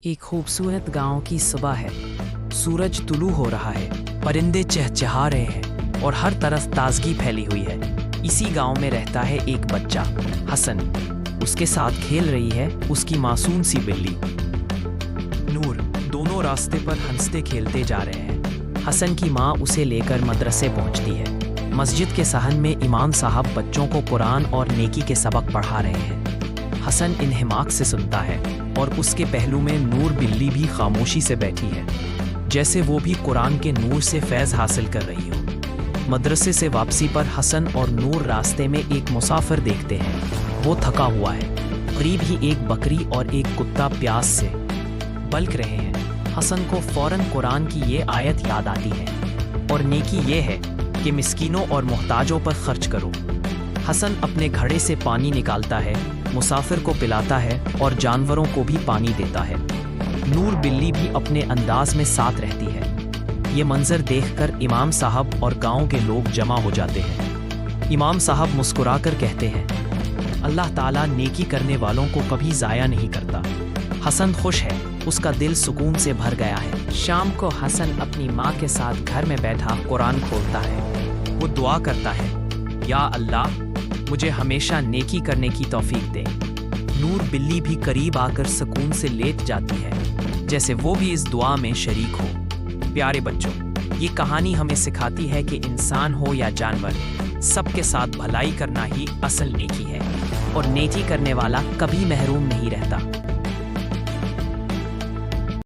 एक खूबसूरत गांव की सुबह है। सूरज तुलू हो रहा है, परिंदे चहचहा रहे हैं और हर तरफ ताजगी फैली हुई है। इसी गांव में रहता है एक बच्चा, हसन। उसके साथ खेल रही है उसकी मासूम सी बिल्ली नूर। दोनों रास्ते पर हंसते खेलते जा रहे हैं। हसन की माँ उसे लेकर मदरसे पहुंचती है। मस्जिद के सहन में इमाम साहब बच्चों को कुरान और नेकी के सबक पढ़ा रहे हैं। हसन इन्हिमाक से सुनता है और उसके पहलू में नूर बिल्ली भी खामोशी से बैठी है, जैसे वो भी कुरान के नूर से फैज़ हासिल कर रही हो। मदरसे से वापसी पर हसन और नूर रास्ते में एक मुसाफिर देखते हैं। वो थका हुआ है। करीब ही एक बकरी और एक कुत्ता प्यास से बल्क रहे हैं। हसन को फौरन कुरान की ये आयत याद आती है, और नेकी ये है कि मिस्कीनों और मोहताजों पर खर्च करो। हसन अपने घड़े से पानी निकालता है, मुसाफिर को पिलाता है और जानवरों को भी पानी देता है। नूर बिल्ली भी अपने अंदाज में साथ रहती है। ये मंजर देखकर इमाम साहब और गांव के लोग जमा हो जाते हैं। इमाम साहब मुस्कुराकर कहते हैं, अल्लाह ताला नेकी करने वालों को कभी ज़ाया नहीं करता। हसन खुश है, उसका दिल सुकून से भर गया है। शाम को हसन अपनी माँ के साथ घर में बैठा कुरान खोलता है। वो दुआ करता है, या अल्लाह, मुझे हमेशा नेकी करने की तौफीक दे। नूर बिल्ली भी करीब आकर सुकून से लेट जाती है, जैसे वो भी इस दुआ में शरीक हो। प्यारे बच्चों, ये कहानी हमें सिखाती है कि इंसान हो या जानवर, सबके साथ भलाई करना ही असल नेकी है, और नेकी करने वाला कभी महरूम नहीं रहता।